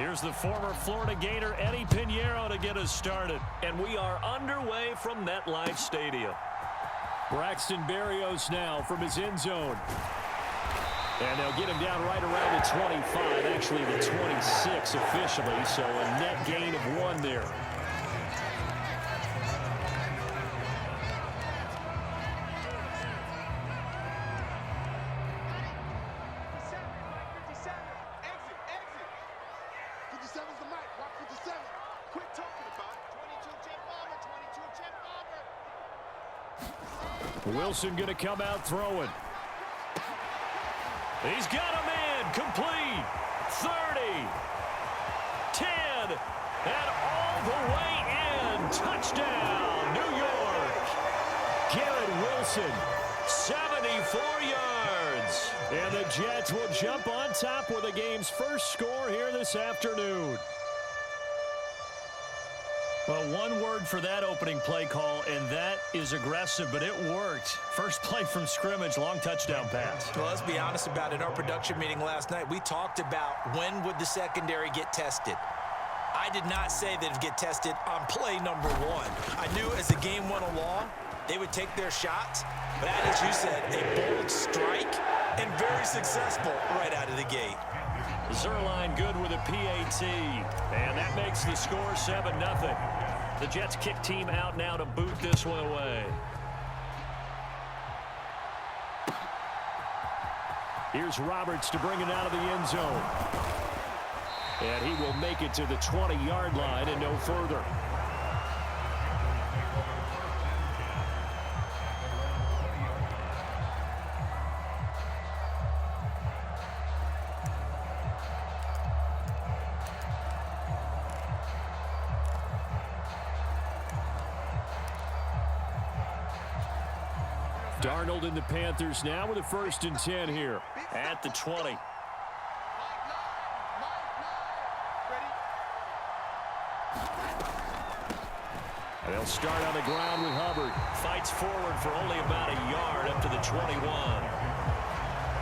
Here's the former Florida Gator Eddie Pinheiro to get us started. And we are underway from MetLife Stadium. Braxton Berrios now from his end zone. And they'll get him down right around the 25, actually the 26 officially, so a net gain of 1 there. Wilson going to come out throwing. He's got a man complete. 30, 10, and all the way in. Touchdown, New York. Garrett Wilson, 74 yards. And the Jets will jump on top with the game's first score here this afternoon. Well, one word for that opening play call, and that is aggressive, but it worked. First play from scrimmage, long touchdown pass. Well, let's be honest about it. In our production meeting last night, we talked about when would the secondary get tested. I did not say that it would get tested on play number 1. I knew as the game went along, they would take their shots. But as you said, a bold strike and very successful right out of the gate. Zuerlein good with a PAT, and that makes the score 7-0. The Jets kick team out now to boot this one away. Here's Roberts to bring it out of the end zone. And he will make it to the 20-yard line and no further. Darnold and the Panthers now with a 1st and 10 here at the 20. And they'll start on the ground with Hubbard. Fights forward for only about a yard up to the 21.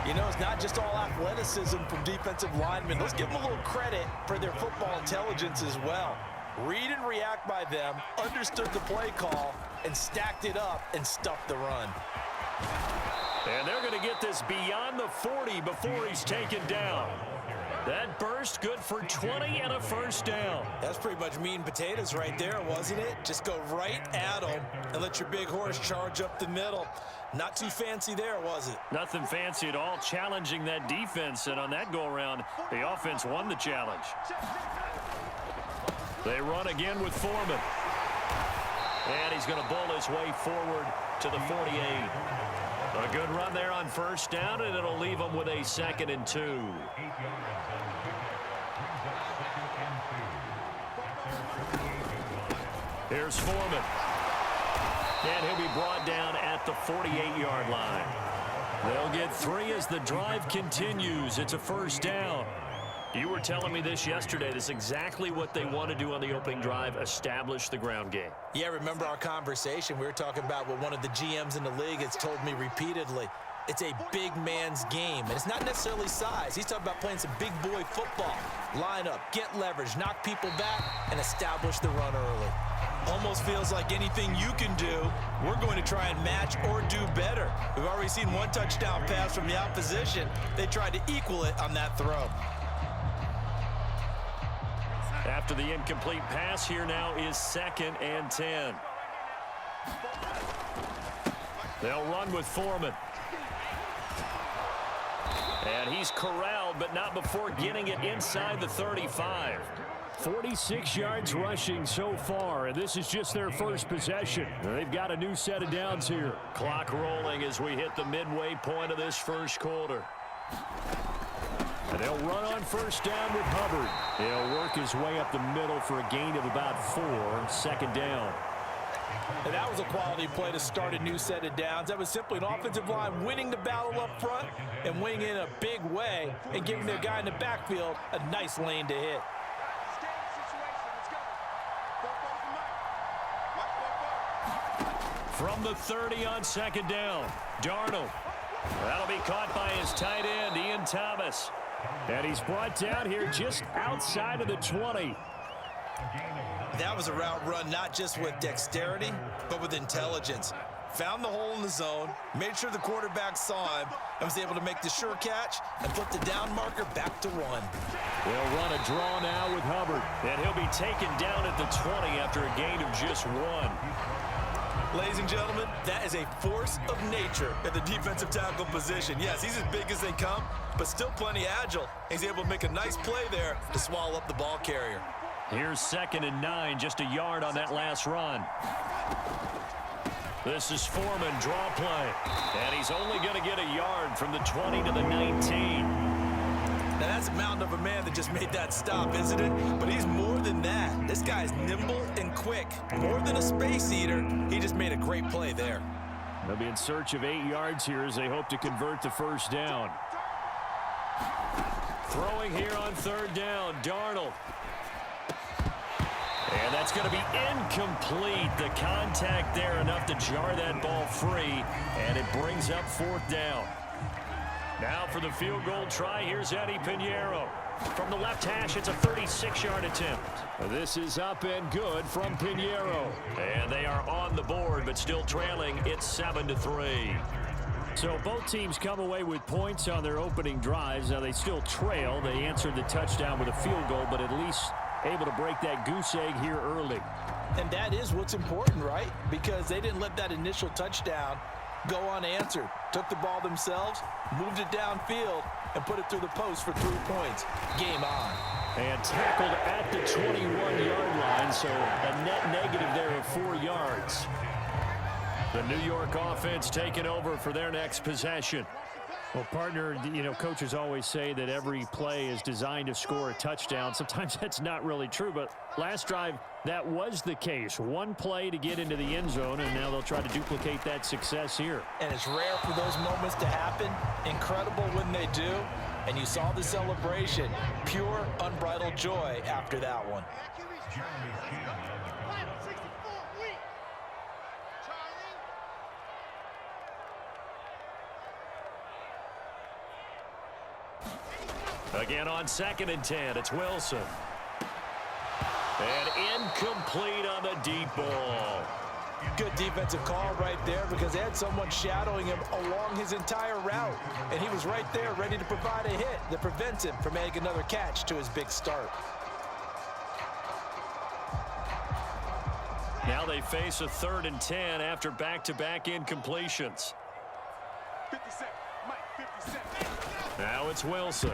You know, it's not just all athleticism from defensive linemen. Let's give them a little credit for their football intelligence as well. Read and react by them, understood the play call, and stacked it up and stuffed the run. And they're going to get this beyond the 40 before he's taken down. That burst good for 20 and a 1st down. That's pretty much meat and potatoes right there, wasn't it? Just go right at them and let your big horse charge up the middle. Not too fancy there, was it? Nothing fancy at all, challenging that defense. And on that go-around, the offense won the challenge. They run again with Foreman. And he's going to bull his way forward to the 48. A good run there on 1st down, and it'll leave them with a 2nd and 2. Here's Foreman. And he'll be brought down at the 48-yard line. They'll get 3 as the drive continues. It's a 1st down. You were telling me this yesterday. This is exactly what they want to do on the opening drive, establish the ground game. Yeah, remember our conversation. We were talking about what one of the GMs in the league has told me repeatedly. It's a big man's game, and it's not necessarily size. He's talking about playing some big boy football. Line up, get leverage, knock people back, and establish the run early. Almost feels like anything you can do, we're going to try and match or do better. We've already seen 1 touchdown pass from the opposition. They tried to equal it on that throw. After the incomplete pass, here now is 2nd and 10. They'll run with Foreman. And he's corralled, but not before getting it inside the 35. 46 yards rushing so far, and this is just their first possession. They've got a new set of downs here. Clock rolling as we hit the midway point of this 1st quarter. And they'll run on 1st down with Hubbard. He'll work his way up the middle for a gain of about 4, 2nd down. And that was a quality play to start a new set of downs. That was simply an offensive line winning the battle up front and winning in a big way and giving their guy in the backfield a nice lane to hit. From the 30 on 2nd down, Darnold. That'll be caught by his tight end, Ian Thomas. And he's brought down here just outside of the 20. That was a route run not just with dexterity, but with intelligence. Found the hole in the zone, made sure the quarterback saw him, and was able to make the sure catch and put the down marker back to 1. They'll run a draw now with Hubbard. And he'll be taken down at the 20 after a gain of just 1. Ladies and gentlemen, that is a force of nature at the defensive tackle position. Yes, he's as big as they come, but still plenty agile. He's able to make a nice play there to swallow up the ball carrier. Here's 2nd and 9, just a yard on that last run. This is Foreman, draw play. And he's only going to get a yard from the 20 to the 19. Now that's a mountain of a man that just made that stop, isn't it? But he's more than that. This guy's nimble and quick. More than a space eater, he just made a great play there. They'll be in search of 8 yards here as they hope to convert the first down. Throwing here on 3rd down, Darnold. And that's going to be incomplete. The contact there enough to jar that ball free, and it brings up 4th down. Now for the field goal try, here's Eddie Pinheiro. From the left hash, it's a 36-yard attempt. This is up and good from Pinheiro. And they are on the board, but still trailing. It's 7-3. So both teams come away with points on their opening drives. Now they still trail. They answered the touchdown with a field goal, but at least able to break that goose egg here early. And that is what's important, right? Because they didn't let that initial touchdown go unanswered. Took the ball themselves, moved it downfield, and put it through the post for 3 points. Game on. And tackled at the 21-yard line, so a net negative there of 4 yards. The New York offense taking over for their next possession. Well, partner, you know, coaches always say that every play is designed to score a touchdown. Sometimes that's not really true, but last drive, that was the case. One play to get into the end zone, and now they'll try to duplicate that success here. And it's rare for those moments to happen. Incredible when they do. And you saw the celebration. Pure, unbridled joy after that one. Again on 2nd and 10, it's Wilson. And incomplete on the deep ball. Good defensive call right there because they had someone shadowing him along his entire route. And he was right there ready to provide a hit that prevents him from making another catch to his big start. Now they face a 3rd and 10 after back-to-back incompletions. 50 Mike, 50 Now it's Wilson.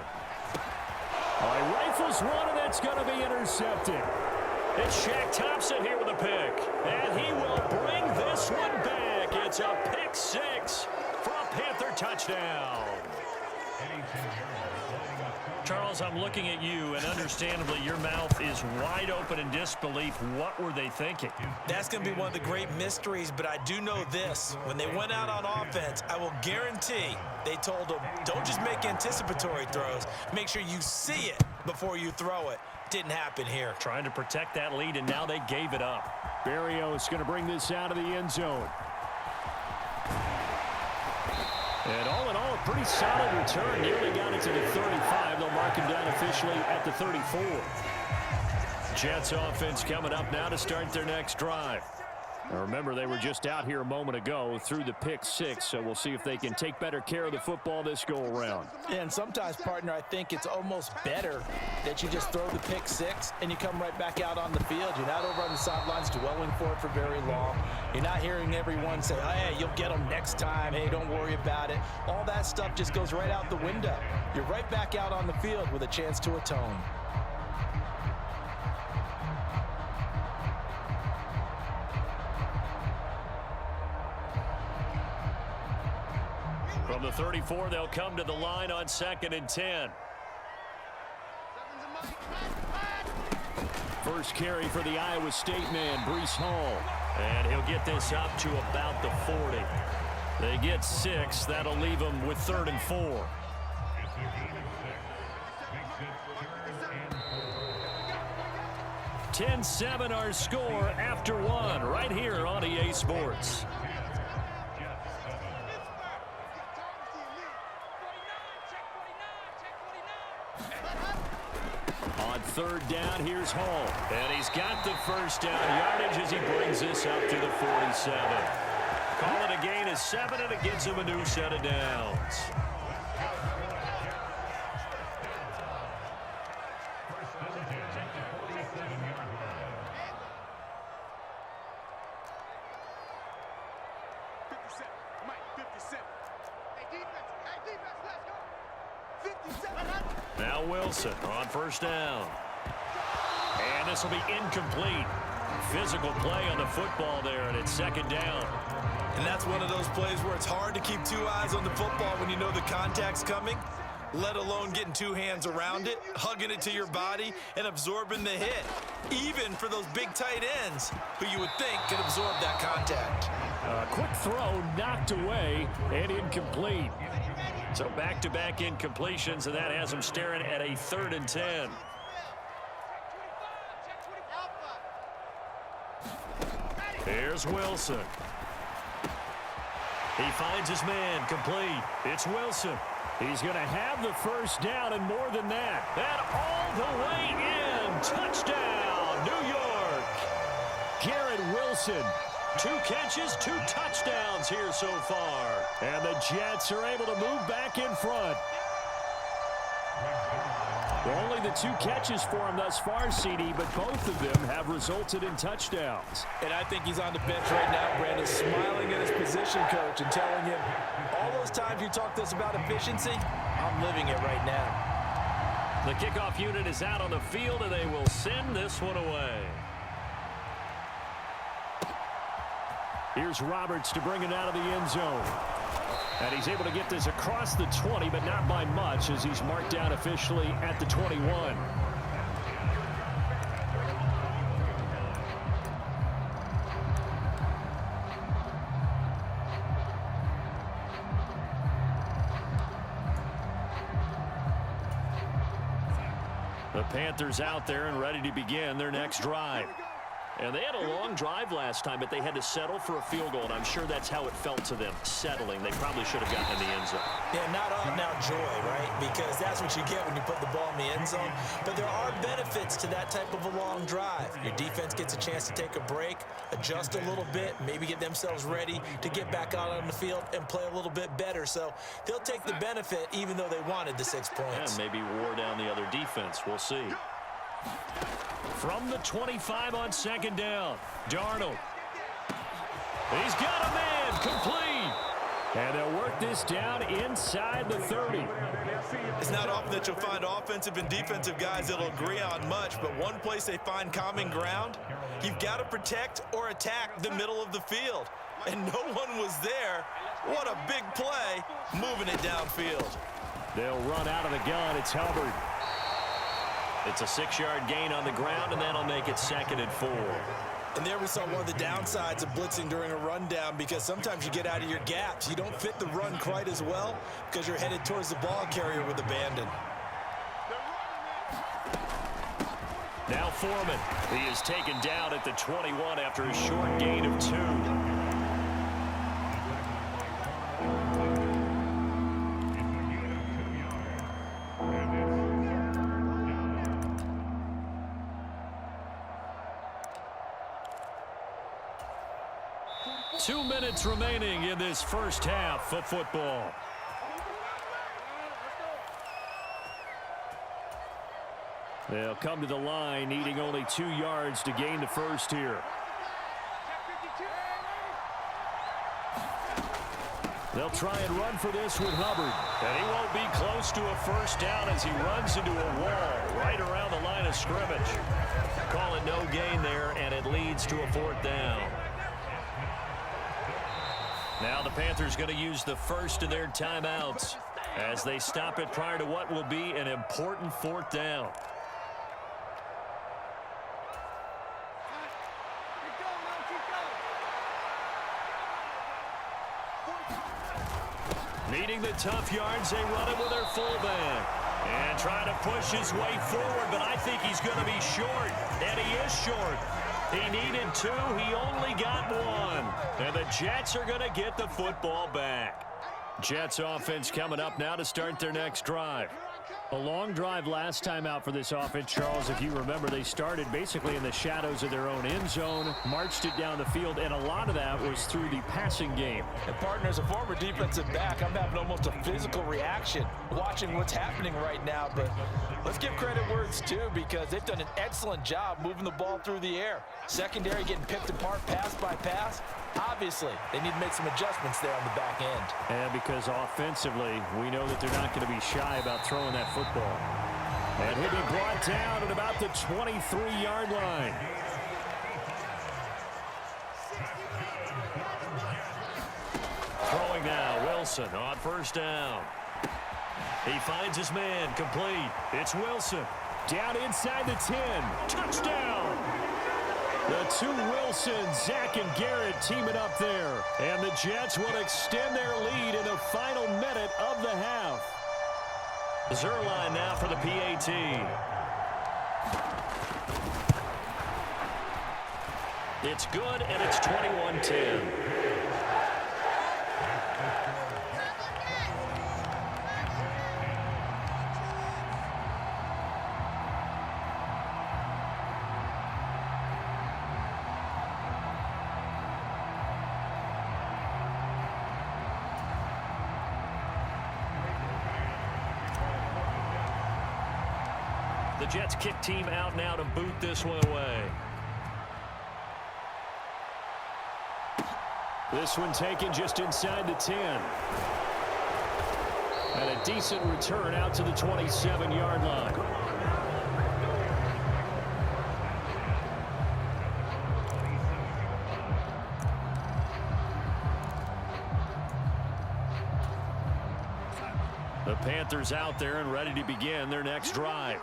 All right, rifles one, and that's going to be intercepted. It's Shaq Thompson here with a pick, and he will bring this one back. It's a pick 6 for a Panther touchdown. Charles, I'm looking at you, and understandably, your mouth is wide open in disbelief. What were they thinking? That's going to be one of the great mysteries, but I do know this. When they went out on offense, I will guarantee they told them, don't just make anticipatory throws. Make sure you see it before you throw it. Didn't happen here. Trying to protect that lead, and now they gave it up. Berrios going to bring this out of the end zone. And all in all, a pretty solid return. Nearly got it to the 35. They'll mark him down officially at the 34. Jets offense coming up now to start their next drive. Now remember, they were just out here a moment ago through the pick 6, so we'll see if they can take better care of the football this go-around. And sometimes, partner, I think it's almost better that you just throw the pick 6 and you come right back out on the field. You're not over on the sidelines dwelling for it for very long. You're not hearing everyone say, hey, you'll get them next time. Hey, don't worry about it. All that stuff just goes right out the window. You're right back out on the field with a chance to atone. From the 34, they'll come to the line on 2nd and 10. First carry for the Iowa State man, Breece Hall. And he'll get this up to about the 40. They get 6. That'll leave them with 3rd and 4. (10-7) our score after 1 right here on EA Sports. On third down, here's Hall. And he's got the first down yardage as he brings this up to the 47. Call it a gain of 7, and it gives him a new set of downs. Now Wilson on first down. And this will be incomplete. Physical play on the football there, and it's second down. And that's one of those plays where it's hard to keep two eyes on the football when you know the contact's coming, let alone getting two hands around it, hugging it to your body, and absorbing the hit, even for those big tight ends who you would think could absorb that contact. Quick throw knocked away and incomplete. So back-to-back incompletions, and that has him staring at a 3rd and 10. Here's Wilson. He finds his man, complete. It's Wilson. He's going to have the first down and more than that. And all the way in. Touchdown, New York. Garrett Wilson. 2 catches, 2 touchdowns here so far. And the Jets are able to move back in front. Only the 2 catches for him thus far, CD, but both of them have resulted in touchdowns. And I think he's on the bench right now, Brandon, smiling at his position coach and telling him, all those times you talked to us about efficiency, I'm living it right now. The kickoff unit is out on the field, and they will send this one away. Here's Roberts to bring it out of the end zone. And he's able to get this across the 20, but not by much, as he's marked down officially at the 21. The Panthers out there and ready to begin their next drive. And they had a long drive last time, but they had to settle for a field goal, and I'm sure that's how it felt to them, settling. They probably should have gotten in the end zone. Yeah, not all now joy, right? Because that's what you get when you put the ball in the end zone. But there are benefits to that type of a long drive. Your defense gets a chance to take a break, adjust a little bit, maybe get themselves ready to get back out on the field and play a little bit better. So they'll take the benefit even though they wanted the 6 points. And maybe wore down the other defense. We'll see. From the 25 on second down, Darnold. He's got a man, complete. And they'll work this down inside the 30. It's not often that you'll find offensive and defensive guys that'll agree on much, but one place they find common ground, you've got to protect or attack the middle of the field. And no one was there. What a big play, moving it downfield. They'll run out of the gun. It's Hubbard. It's a 6-yard gain on the ground, and that'll make it 2nd and 4. And there we saw one of the downsides of blitzing during a rundown, because sometimes you get out of your gaps. You don't fit the run quite as well because you're headed towards the ball carrier with abandon. Now Foreman. He is taken down at the 21 after a short gain of 2. 2 minutes remaining in this first half of football. They'll come to the line, needing only 2 yards to gain the first here. They'll try and run for this with Hubbard. And he won't be close to a first down as he runs into a wall right around the line of scrimmage. Call it no gain there, and it leads to a 4th down. Now the Panthers going to use the first of their timeouts as they stop it prior to what will be an important 4th down. Needing the tough yards, they run it with their fullback. And trying to push his way forward, but I think he's going to be short. And he is short. He needed 2. He only got 1. And the Jets are going to get the football back. Jets offense coming up now to start their next drive. A long drive last time out for this offense, Charles. If you remember, they started basically in the shadows of their own end zone, marched it down the field, and a lot of that was through the passing game. And partner, as a former defensive back, I'm having almost a physical reaction watching what's happening right now. But let's give credit where it's due, because they've done an excellent job moving the ball through the air. Secondary getting picked apart pass by pass. Obviously, they need to make some adjustments there on the back end. And because offensively, we know that they're not going to be shy about throwing that football. And he'll be brought down at about the 23-yard line. Throwing now, Wilson on first down. He finds his man, complete. It's Wilson. Down inside the 10. Touchdown! The two Wilsons, Zach and Garrett, teaming up there. And the Jets will extend their lead in the final minute of the half. Zuerlein now for the PAT. It's good, and it's 21-10. The Jets kick team out now to boot this one away. This one taken just inside the 10. And a decent return out to the 27-yard line. The Panthers out there and ready to begin their next drive.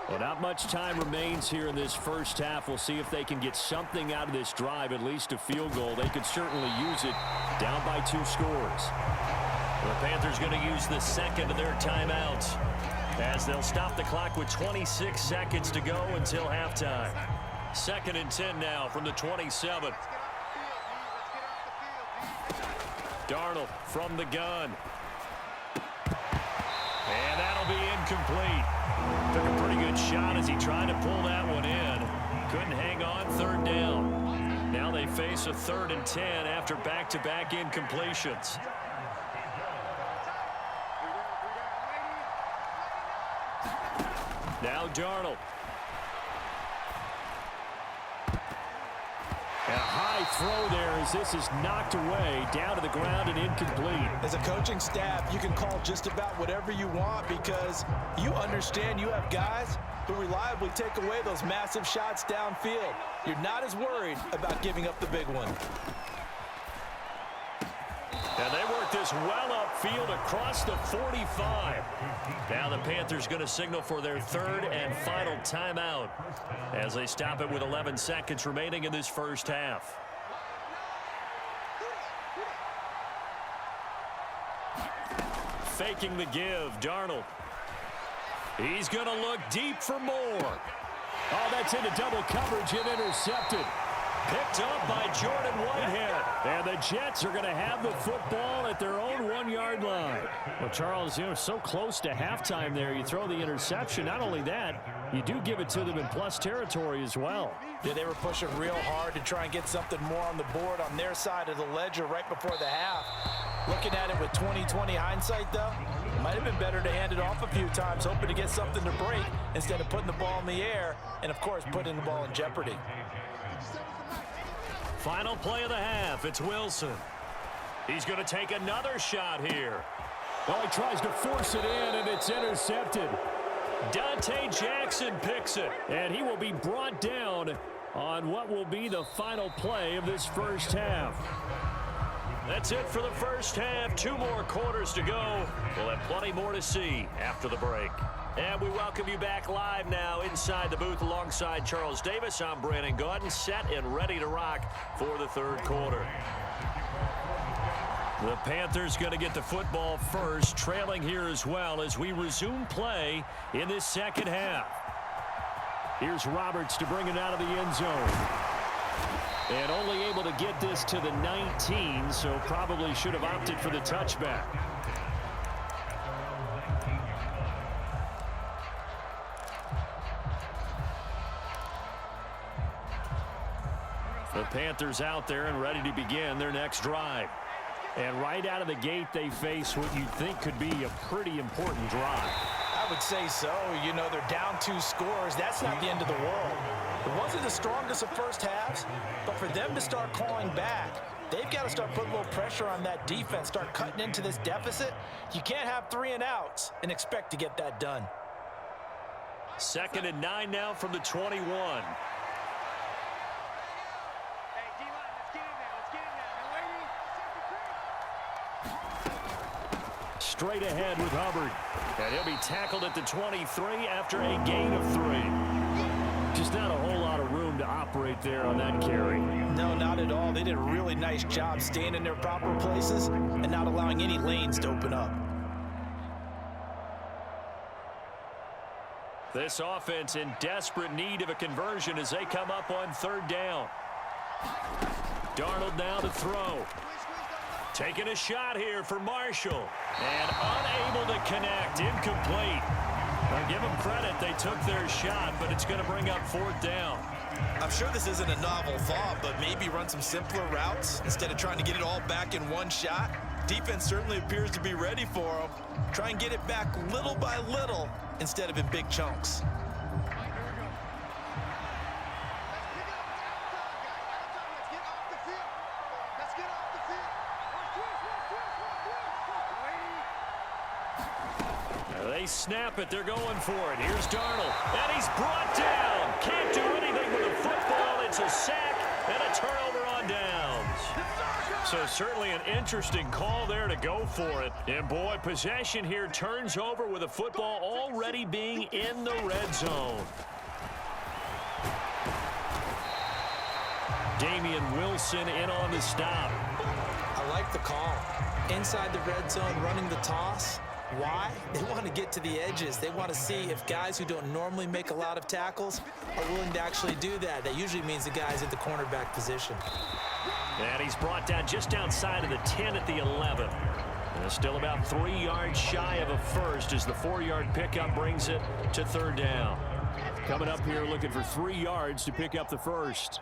Well, not much time remains here in this first half. We'll see if they can get something out of this drive, at least a field goal. They could certainly use it down by 2 scores. The Panthers going to use the second of their timeouts as they'll stop the clock with 26 seconds to go until halftime. 2nd and 10 now from the 27. Darnold from the gun. And that'll be incomplete. Took a pretty good shot as he tried to pull that one in. Couldn't hang on, 3rd down. Now they face a 3rd and 10 after back-to-back incompletions. Now Darnold. And a high throw there as this is knocked away, down to the ground and incomplete. As a coaching staff, you can call just about whatever you want, because you understand you have guys who reliably take away those massive shots downfield. You're not as worried about giving up the big one. And they work this well upfield across the 45. Now the Panthers going to signal for their 3rd and final timeout as they stop it with 11 seconds remaining in this first half. Faking the give, Darnold. He's going to look deep for more. Oh, that's into double coverage and intercepted. Picked up by Jordan Whitehead. And the Jets are going to have the football at their own 1-yard line. Well, Charles, so close to halftime there. You throw the interception. Not only that, you do give it to them in plus territory as well. Yeah, they were pushing real hard to try and get something more on the board on their side of the ledger right before the half. Looking at it with 20/20 hindsight, though, it might have been better to hand it off a few times, hoping to get something to break instead of putting the ball in the air and, of course, putting the ball in jeopardy. Final play of the half. It's Wilson. He's going to take another shot here. Oh, he tries to force it in, and it's intercepted. Dante Jackson picks it, and he will be brought down on what will be the final play of this first half. That's it for the first half. 2 more quarters to go. We'll have plenty more to see after the break. And we welcome you back live now inside the booth alongside Charles Davis. I'm Brandon Gaudin, set and ready to rock for the 3rd quarter. The Panthers going to get the football first, trailing here as well as we resume play in this second half. Here's Roberts to bring it out of the end zone. And only able to get this to the 19, so probably should have opted for the touchback. The Panthers out there and ready to begin their next drive. And right out of the gate, they face what you'd think could be a pretty important drive. I would say so. You know, they're down 2 scores. That's not the end of the world. It wasn't the strongest of first halves, but for them to start clawing back, they've got to start putting a little pressure on that defense, start cutting into this deficit. You can't have 3 and outs and expect to get that done. 2nd and 9 now from the 21. Straight ahead with Hubbard. And he'll be tackled at the 23 after a gain of 3. Just not a whole lot of room to operate there on that carry. No, not at all. They did a really nice job staying in their proper places and not allowing any lanes to open up. This offense in desperate need of a conversion as they come up on 3rd down. Darnold now to throw. Taking a shot here for Marshall. And unable to connect. Incomplete. I'll give them credit. They took their shot, but it's going to bring up 4th down. I'm sure this isn't a novel thought, but maybe run some simpler routes instead of trying to get it all back in one shot. Defense certainly appears to be ready for them. Try and get it back little by little instead of in big chunks. They snap it. They're going for it. Here's Darnold. And he's brought down. Can't do anything with a football. It's a sack and a turnover on downs. So certainly an interesting call there to go for it. And boy, possession here turns over with a football already being in the red zone. Damian Wilson in on the stop. I like the call. Inside the red zone, running the toss. Why? They want to get to the edges. They want to see if guys who don't normally make a lot of tackles are willing to actually do that. That usually means the guys at the cornerback position. And he's brought down just outside of the 10 at the 11. And it's still about 3 yards shy of a first as the 4-yard pickup brings it to 3rd down. Coming up here looking for 3 yards to pick up the first.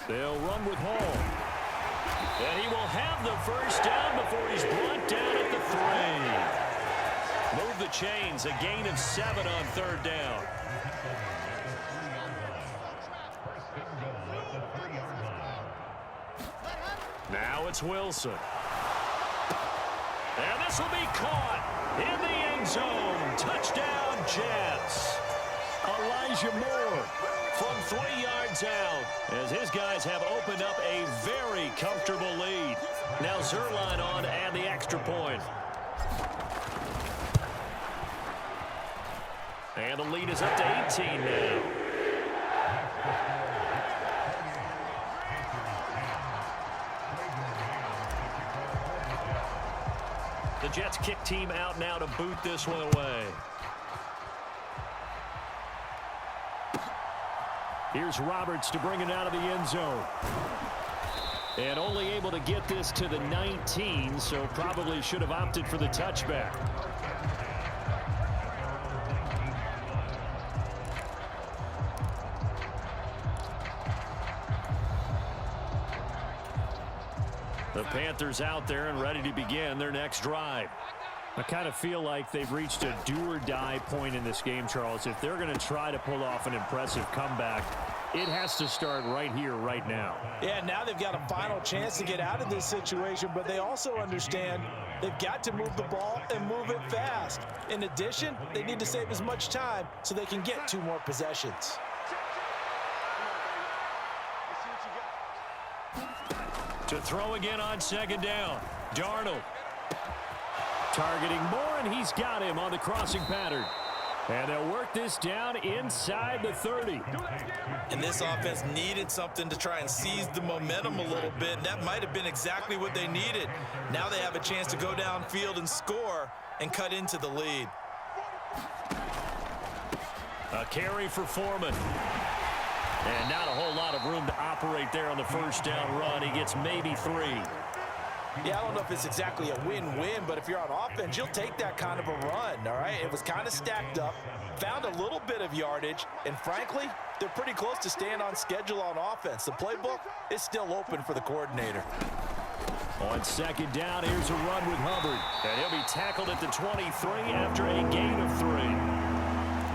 They'll run with Hall. And he will have the first down before he's brought down at the 3. Move the chains, a gain of 7 on 3rd down. Now it's Wilson. And this will be caught in the end zone. Touchdown, Jets. Elijah Moore from 3 yards out as his guys have opened up a very comfortable lead. Now Zuerlein on to add the extra point. And the lead is up to 18 now. The Jets kick team out now to boot this one away. Here's Roberts to bring it out of the end zone. And only able to get this to the 19, so probably should have opted for the touchback. The Panthers out there and ready to begin their next drive. I kind of feel like they've reached a do-or-die point in this game, Charles. If they're going to try to pull off an impressive comeback, it has to start right here, right now. Yeah, now they've got a final chance to get out of this situation, but they also understand they've got to move the ball and move it fast. In addition, they need to save as much time so they can get 2 more possessions. To throw again on 2nd down. Darnold. Targeting Moore, and he's got him on the crossing pattern. And they'll work this down inside the 30. And this offense needed something to try and seize the momentum a little bit. And that might have been exactly what they needed. Now they have a chance to go downfield and score and cut into the lead. A carry for Foreman. And not a whole lot of room to operate there on the first down run. He gets maybe 3. Yeah, I don't know if it's exactly a win-win, but if you're on offense, you'll take that kind of a run, all right? It was kind of stacked up, found a little bit of yardage, and frankly, they're pretty close to staying on schedule on offense. The playbook is still open for the coordinator. On second down, here's a run with Hubbard. And he'll be tackled at the 23 after a gain of 3.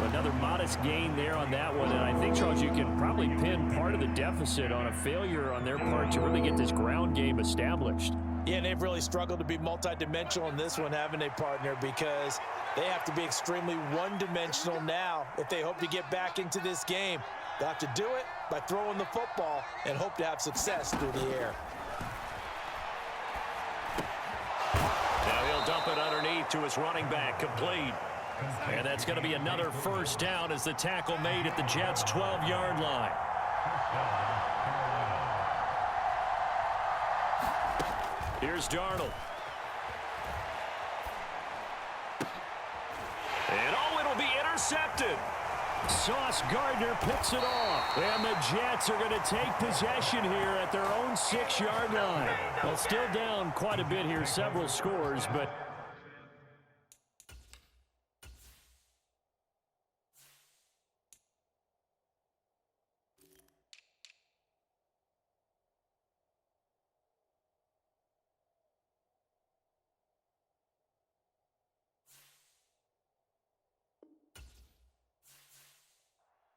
Another modest gain there on that one, and I think, Charles, you can probably pin part of the deficit on a failure on their part to really get this ground game established. Yeah, and they've really struggled to be multidimensional in this one, haven't they, partner? Because they have to be extremely one-dimensional now if they hope to get back into this game. They'll have to do it by throwing the football and hope to have success through the air. Now he'll dump it underneath to his running back, complete. And that's going to be another first down as the tackle made at the Jets' 12-yard line. Here's Darnold. And it'll be intercepted. Sauce Gardner picks it off. And the Jets are going to take possession here at their own 6-yard line. Well, still down quite a bit here, several scores, but